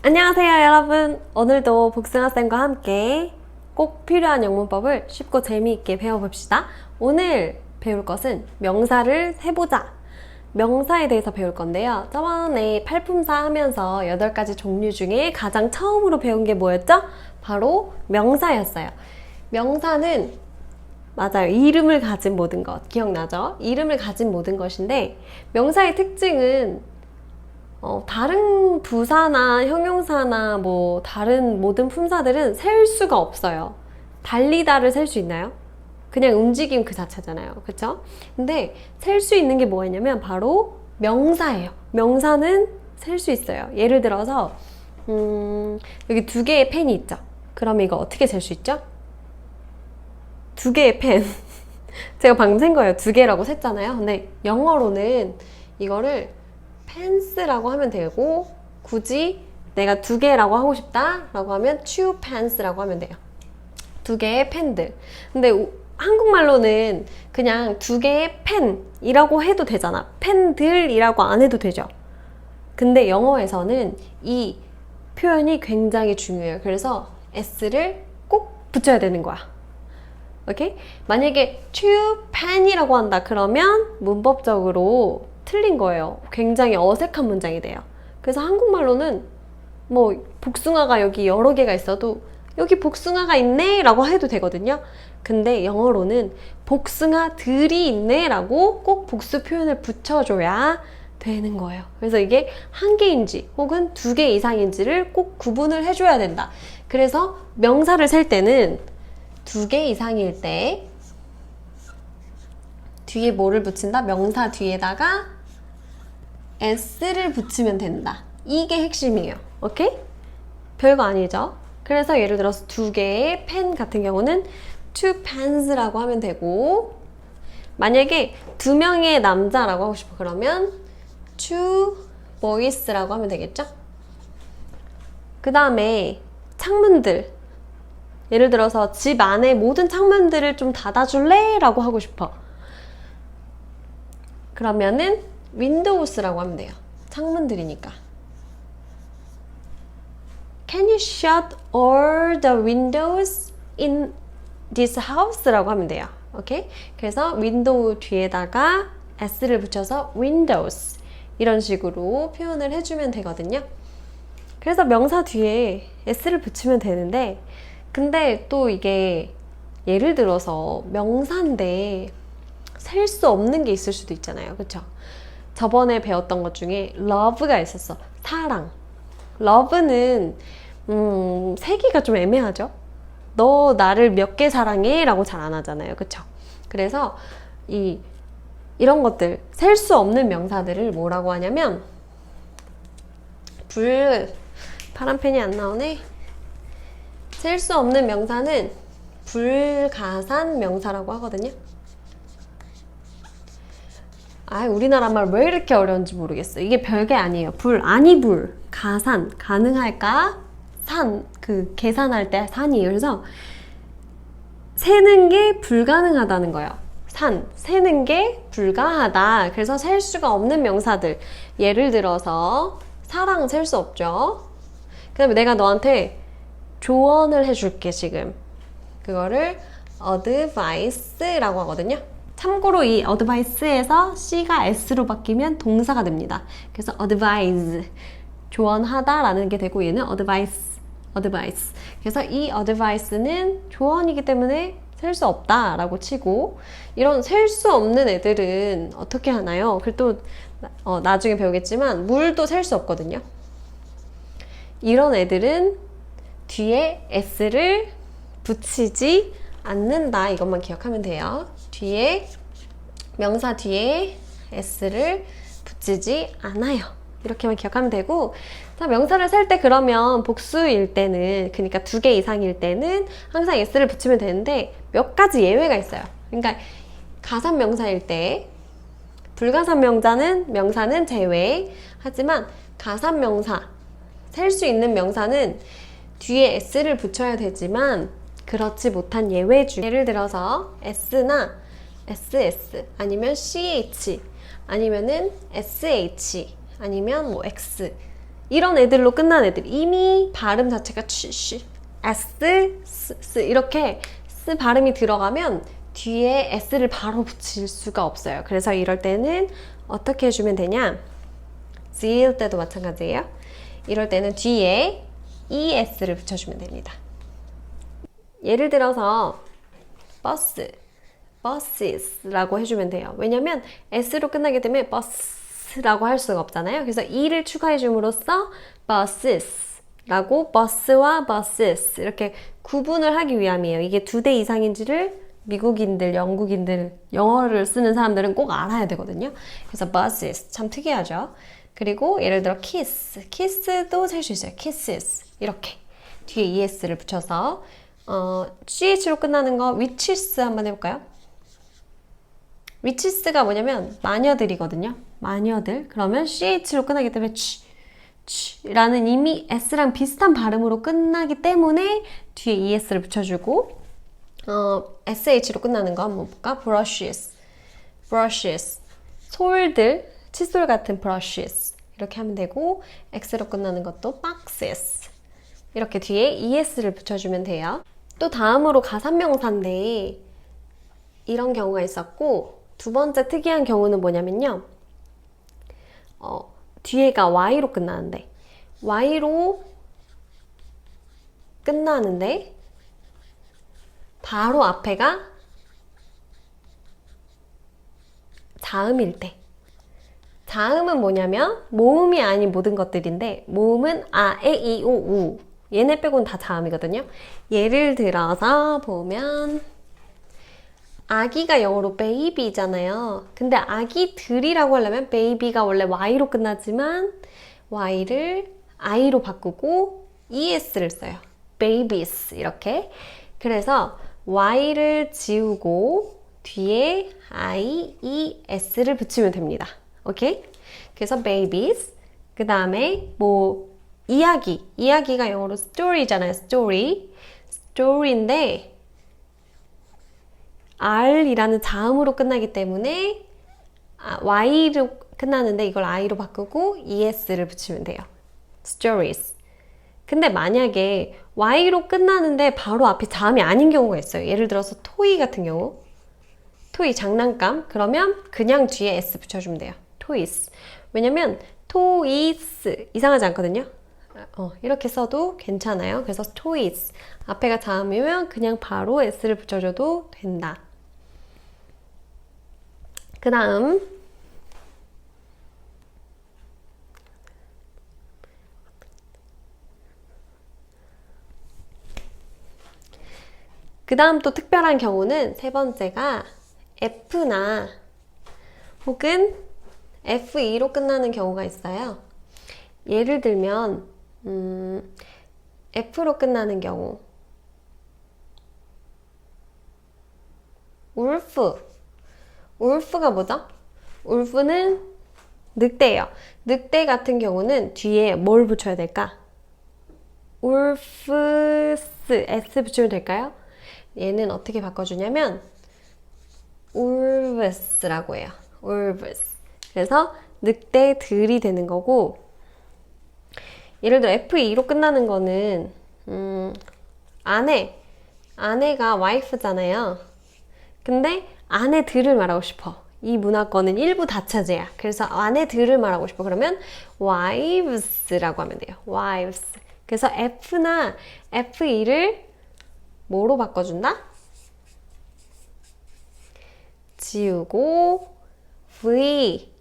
안녕하세요 여러분. 오늘도 복숭아쌤과 함께 꼭 필요한 영문법을 쉽고 재미있게 배워봅시다. 오늘 배울 것은 명사를 해보자. 명사에 대해서 배울 건데요. 저번에 팔품사 하면서 8가지 종류 중에 가장 처음으로 배운 게 뭐였죠? 바로 명사였어요. 명사는 맞아요. 이름을 가진 모든 것. 기억나죠? 이름을 가진 모든 것인데 명사의 특징은 다른 부사나 형용사나 뭐 다른 모든 품사들은 셀 수가 없어요. 달리다를 셀 수 있나요? 그냥 움직임 그 자체잖아요. 그쵸? 근데 셀 수 있는 게 뭐였냐면 바로 명사예요. 명사는 셀 수 있어요. 예를 들어서 여기 2개의 펜이 있죠. 그럼 이거 어떻게 셀 수 있죠? 2개의 펜. 제가 방금 센 거예요. 2개라고 셌잖아요. 근데 영어로는 이거를 펜스라고 하면 되고, 굳이 내가 2개라고 하고 싶다 라고 하면 two pens라고 하면 돼요. 2개의 펜들. 근데 한국말로는 그냥 2개의 펜이라고 해도 되잖아. 펜들이라고 안 해도 되죠. 근데 영어에서는 이 표현이 굉장히 중요해요. 그래서 s를 꼭 붙여야 되는 거야. 오케이? 만약에 two pen이라고 한다 그러면 문법적으로 틀린 거예요. 굉장히 어색한 문장이 돼요. 그래서 한국말로는 뭐 복숭아가 여기 여러 개가 있어도 여기 복숭아가 있네 라고 해도 되거든요. 근데 영어로는 복숭아들이 있네 라고 꼭 복수 표현을 붙여줘야 되는 거예요. 그래서 이게 한 개인지 혹은 2개 이상인지를 꼭 구분을 해줘야 된다. 그래서 명사를 셀 때는 2개 이상일 때 뒤에 뭐를 붙인다? 명사 뒤에다가 s를 붙이면 된다. 이게 핵심이에요. 오케이? 별거 아니죠? 그래서 예를 들어서 2개의 펜 같은 경우는 two pens라고 하면 되고, 만약에 2명의 남자라고 하고 싶어 그러면 two boys라고 하면 되겠죠? 그 다음에 창문들, 예를 들어서 집 안에 모든 창문들을 좀 닫아줄래? 라고 하고 싶어. 그러면은 windows라고 하면 돼요. 창문들이니까. Can you shut all the windows in this house? 라고 하면 돼요. 오케이? 그래서 윈도우 뒤에다가 s를 붙여서 windows 이런 식으로 표현을 해주면 되거든요. 그래서 명사 뒤에 s를 붙이면 되는데, 근데 또 이게 예를 들어서 명사인데 셀 수 없는 게 있을 수도 있잖아요. 그쵸? 저번에 배웠던 것 중에 love가 있었어. 사랑. love는 세기가 좀 애매하죠? 너 나를 몇 개 사랑해? 라고 잘 안 하잖아요. 그쵸? 그래서 이런 것들, 셀 수 없는 명사들을 뭐라고 하냐면 파란 펜이 안 나오네. 셀 수 없는 명사는 불가산 명사라고 하거든요. 우리나라 말 왜 이렇게 어려운지 모르겠어. 이게 별게 아니에요. 가산, 가능할까? 산, 계산할 때 산이에요. 그래서 세는 게 불가능하다는 거예요. 세는 게 불가하다. 그래서 셀 수가 없는 명사들. 예를 들어서 사랑 셀 수 없죠. 그 다음에 내가 너한테 조언을 해줄게 지금. 그거를 advice라고 하거든요. 참고로 이 advice에서 C가 S로 바뀌면 동사가 됩니다. 그래서 advise, 조언하다 라는 게 되고, 얘는 advice. 그래서 이 advice는 조언이기 때문에 셀 수 없다 라고 치고, 이런 셀 수 없는 애들은 어떻게 하나요? 그리고 또 나중에 배우겠지만 물도 셀 수 없거든요. 이런 애들은 뒤에 S를 붙이지 않는다. 이것만 기억하면 돼요. 명사 뒤에 s를 붙이지 않아요. 이렇게만 기억하면 되고, 자, 명사를 셀 때 그러면 복수일 때는, 그러니까 2개 이상일 때는 항상 s를 붙이면 되는데 몇 가지 예외가 있어요. 그러니까 가산 명사일 때, 불가산 명사는 제외. 하지만 가산 명사, 셀 수 있는 명사는 뒤에 s를 붙여야 되지만 그렇지 못한 예외 중, 예를 들어서 s나 ss 아니면 ch 아니면은 sh 아니면 뭐 x 이런 애들로 끝난 애들 이미 발음 자체가 s 이렇게 s 발음이 들어가면 뒤에 s를 바로 붙일 수가 없어요. 그래서 이럴 때는 어떻게 해주면 되냐? 지을 때도 마찬가지예요. 이럴 때는 뒤에 es를 붙여주면 됩니다. 예를 들어서 버스, busses라고 해주면 돼요. 왜냐면 s로 끝나게 되면 bus라고 할 수가 없잖아요. 그래서 e를 추가해 줌으로써 busses라고 bus와 buses 이렇게 구분을 하기 위함이에요. 이게 2대 이상인지를 미국인들, 영국인들, 영어를 쓰는 사람들은 꼭 알아야 되거든요. 그래서 buses 참 특이하죠. 그리고 예를 들어 kiss도 셀 수 있어요. kisses 이렇게 뒤에 es를 붙여서 ch로 끝나는 거 witches 한번 해볼까요? witches가 뭐냐면 마녀들이거든요. 마녀들. 그러면 ch로 끝나기 때문에 라는 이미 s랑 비슷한 발음으로 끝나기 때문에 뒤에 es를 붙여주고 sh로 끝나는 거 한번 볼까? brushes 솔들, 칫솔 같은 brushes 이렇게 하면 되고 x로 끝나는 것도 boxes 이렇게 뒤에 es를 붙여주면 돼요. 또 다음으로 가산명사인데 이런 경우가 있었고 두 번째 특이한 경우는 뭐냐면요. 뒤에가 y로 끝나는데 y로 끝나는데 바로 앞에가 자음일 때 자음은 뭐냐면 모음이 아닌 모든 것들인데 모음은 아, 에, 이, 오, 우 얘네 빼고는 다 자음이거든요. 예를 들어서 보면 아기가 영어로 baby잖아요. 근데 아기들이라고 하려면 baby가 원래 y로 끝나지만 y를 i로 바꾸고 es를 써요. babies 이렇게. 그래서 y를 지우고 뒤에 i, e, s를 붙이면 됩니다. 오케이? 그래서 babies. 그 다음에 이야기가 영어로 story잖아요. story인데 r이라는 자음으로 끝나기 때문에 y로 끝나는데 이걸 i로 바꾸고 es를 붙이면 돼요. stories. 근데 만약에 y로 끝나는데 바로 앞이 자음이 아닌 경우가 있어요. 예를 들어서 toy 같은 경우 toy 장난감 그러면 그냥 뒤에 s 붙여주면 돼요. toys. 왜냐면 toys 이상하지 않거든요. 이렇게 써도 괜찮아요. 그래서 toys 앞에가 자음이면 그냥 바로 s를 붙여줘도 된다. 그 다음 또 특별한 경우는 세 번째가 F나 혹은 FE로 끝나는 경우가 있어요. 예를 들면 F로 끝나는 경우 울프가 뭐죠? 울프는 늑대예요. 늑대 같은 경우는 뒤에 뭘 붙여야 될까? 울프스 S 붙이면 될까요? 얘는 어떻게 바꿔주냐면 울브스라고 해요. 울브스. 그래서 늑대들이 되는 거고 예를 들어 FE로 끝나는 거는 아내가 wife잖아요. 근데 아내들을 말하고 싶어. 이 문화권은 일부 다차제야. 그래서 아내들을 말하고 싶어. 그러면 wives라고 하면 돼요. wives. 그래서 F나 FE를 뭐로 바꿔준다? 지우고 V로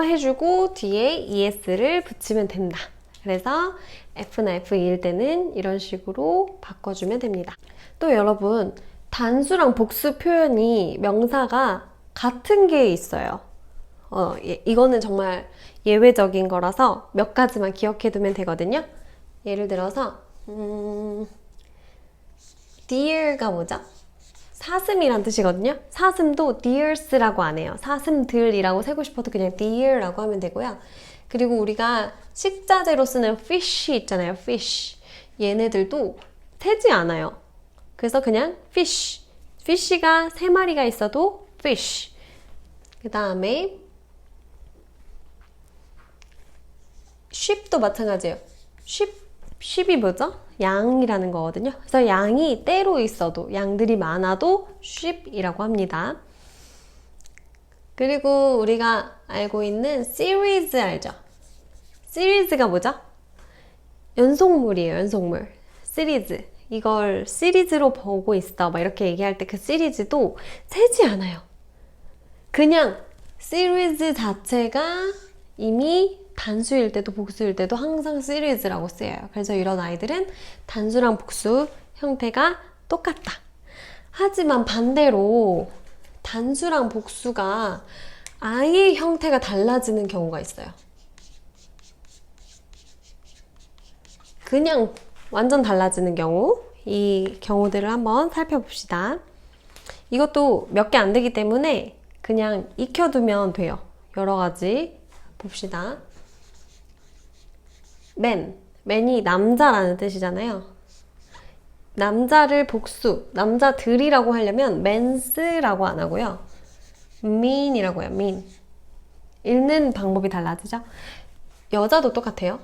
해주고 뒤에 ES를 붙이면 된다. 그래서 F나 FE일 때는 이런 식으로 바꿔주면 됩니다. 또 여러분 단수랑 복수 표현이 명사가 같은 게 있어요. 이거는 정말 예외적인 거라서 몇 가지만 기억해 두면 되거든요. 예를 들어서 dear가 뭐죠? 사슴이란 뜻이거든요. 사슴도 deers라고 안 해요. 사슴들이라고 세고 싶어도 그냥 dear라고 하면 되고요. 그리고 우리가 식자재로 쓰는 fish 있잖아요. fish. 얘네들도 세지 않아요. 그래서 그냥 fish. fish가 3마리가 있어도 fish. 그 다음에 sheep도 마찬가지예요. sheep이 뭐죠? 양이라는 거거든요. 그래서 양이 때로 있어도, 양들이 많아도 sheep이라고 합니다. 그리고 우리가 알고 있는 series 알죠? series가 뭐죠? 연속물이에요, 연속물. 시리즈. 이걸 시리즈로 보고 있어. 막 이렇게 얘기할 때 그 시리즈도 세지 않아요. 그냥 시리즈 자체가 이미 단수일 때도 복수일 때도 항상 시리즈라고 쓰여요. 그래서 이런 아이들은 단수랑 복수 형태가 똑같다. 하지만 반대로 단수랑 복수가 아예 형태가 달라지는 경우가 있어요. 그냥 완전 달라지는 경우, 이 경우들을 한번 살펴봅시다. 이것도 몇 개 안 되기 때문에 그냥 익혀두면 돼요. 여러 가지 봅시다. man이 남자라는 뜻이잖아요. 남자를 복수, 남자들이라고 하려면 mens라고 안 하고요. mean이라고 해요, mean. 읽는 방법이 달라지죠? 여자도 똑같아요.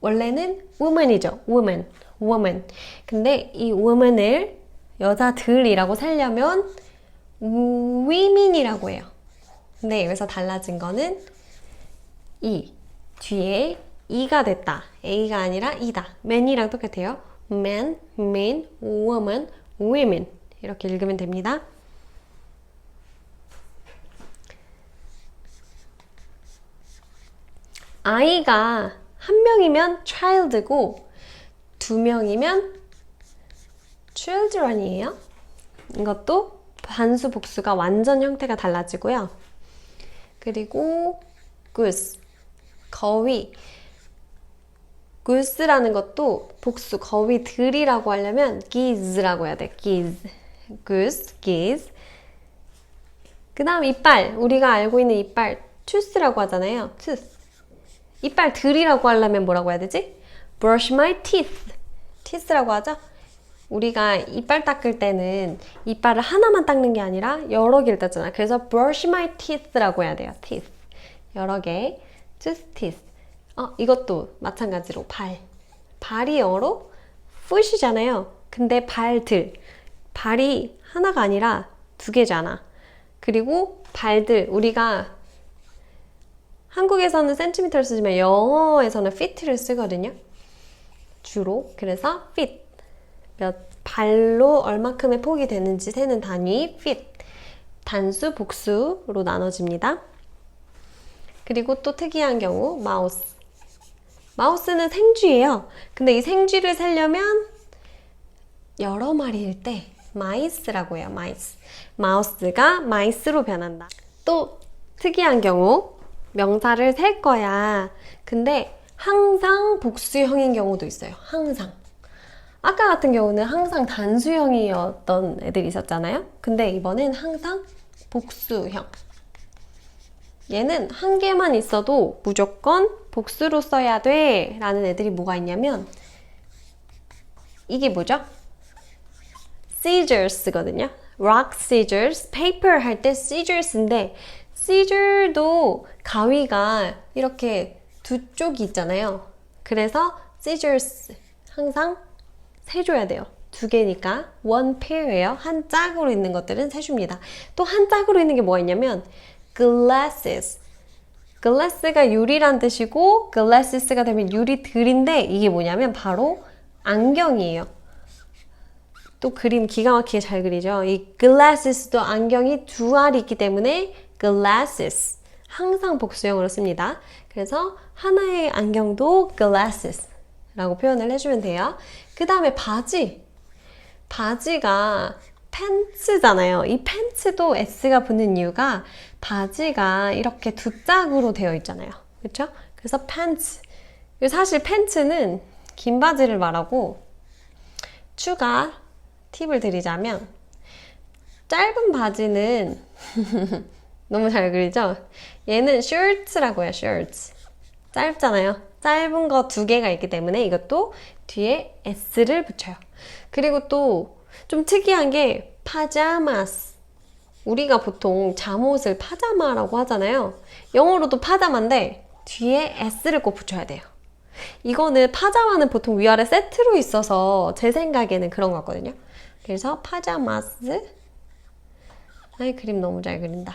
원래는 woman이죠. woman. 근데 이 woman을 여자들이라고 살려면 women이라고 해요. 근데 여기서 달라진 거는 뒤에 이가 됐다. A가 아니라 이다. man이랑 똑같아요. man, mean, woman, women 이렇게 읽으면 됩니다. 아이가 한 명이면 child고 두 명이면 children이에요. 이것도 단수 복수가 완전 형태가 달라지고요. 그리고 goose, 거위. goose라는 것도 복수, 거위들이라고 하려면 geese라고 해야 돼. goose, geese. 그 다음 이빨, 우리가 알고 있는 이빨 tooth라고 하잖아요. tooth. 이빨들이라고 하려면 뭐라고 해야 되지? brush my teeth라고 하죠? 우리가 이빨 닦을 때는 이빨을 하나만 닦는 게 아니라 여러 개를 닦잖아. 그래서 brush my teeth라고 해야 돼요. teeth. 여러 개. teeth. 이것도 마찬가지로 발이 영어로 foot이잖아요. 근데 발이 하나가 아니라 두 개잖아. 그리고 발들, 우리가 한국에서는 센티미터를 쓰지만 영어에서는 feet를 쓰거든요. 주로. 그래서 feet. 발로 얼마큼의 폭이 되는지 세는 단위 feet. 단수, 복수로 나눠집니다. 그리고 또 특이한 경우 마우스. 마우스는 생쥐예요. 근데 이 생쥐를 세려면 여러 마리일 때 마이스라고 해요. 마우스가 마이스로 변한다. 또 특이한 경우 명사를 셀 거야. 근데 항상 복수형인 경우도 있어요. 항상. 아까 같은 경우는 항상 단수형이었던 애들이 있었잖아요. 근데 이번엔 항상 복수형. 얘는 한 개만 있어도 무조건 복수로 써야 돼 라는 애들이 뭐가 있냐면 이게 뭐죠? scissors거든요. rock, scissors, paper 할 때 scissors인데 scissor도 가위가 이렇게 두 쪽이 있잖아요. 그래서 scissors 항상 세줘야 돼요. 두 개니까 one pair예요. 한 짝으로 있는 것들은 세줍니다. 또 한 짝으로 있는 게 뭐가 있냐면 glasses. glass가 유리란 뜻이고 glasses가 되면 유리들인데 이게 뭐냐면 바로 안경이에요. 또 그림 기가 막히게 잘 그리죠. 이 glasses도 안경이 두 알이 있기 때문에 glasses 항상 복수형으로 씁니다. 그래서 하나의 안경도 glasses 라고 표현을 해주면 돼요. 그 다음에 바지가 팬츠잖아요. 이 팬츠도 S가 붙는 이유가 바지가 이렇게 두 짝으로 되어 있잖아요. 그렇죠? 그래서 팬츠. 사실 팬츠는 긴 바지를 말하고 추가 팁을 드리자면 짧은 바지는 너무 잘 그리죠? 얘는 shirts라고 해요. shirts. 짧잖아요. 짧은 거 두 개가 있기 때문에 이것도 뒤에 S를 붙여요. 그리고 또 좀 특이한 게 pajamas. 우리가 보통 잠옷을 파자마라고 하잖아요. 영어로도 파자마인데 뒤에 s를 꼭 붙여야 돼요. 이거는 파자마는 보통 위아래 세트로 있어서 제 생각에는 그런 것 같거든요. 그래서 파자마스. 아이, 그림 너무 잘 그린다.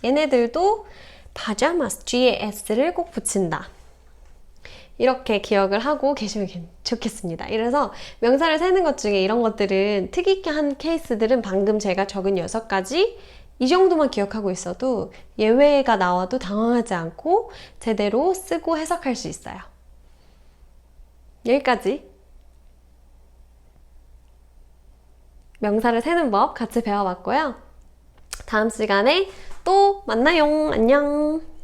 얘네들도 파자마스 뒤에 s를 꼭 붙인다. 이렇게 기억을 하고 계시면 좋겠습니다. 이래서 명사를 세는 것 중에 이런 것들은 특이한 케이스들은 방금 제가 적은 6가지 이 정도만 기억하고 있어도 예외가 나와도 당황하지 않고 제대로 쓰고 해석할 수 있어요. 여기까지 명사를 세는 법 같이 배워봤고요. 다음 시간에 또 만나요. 안녕.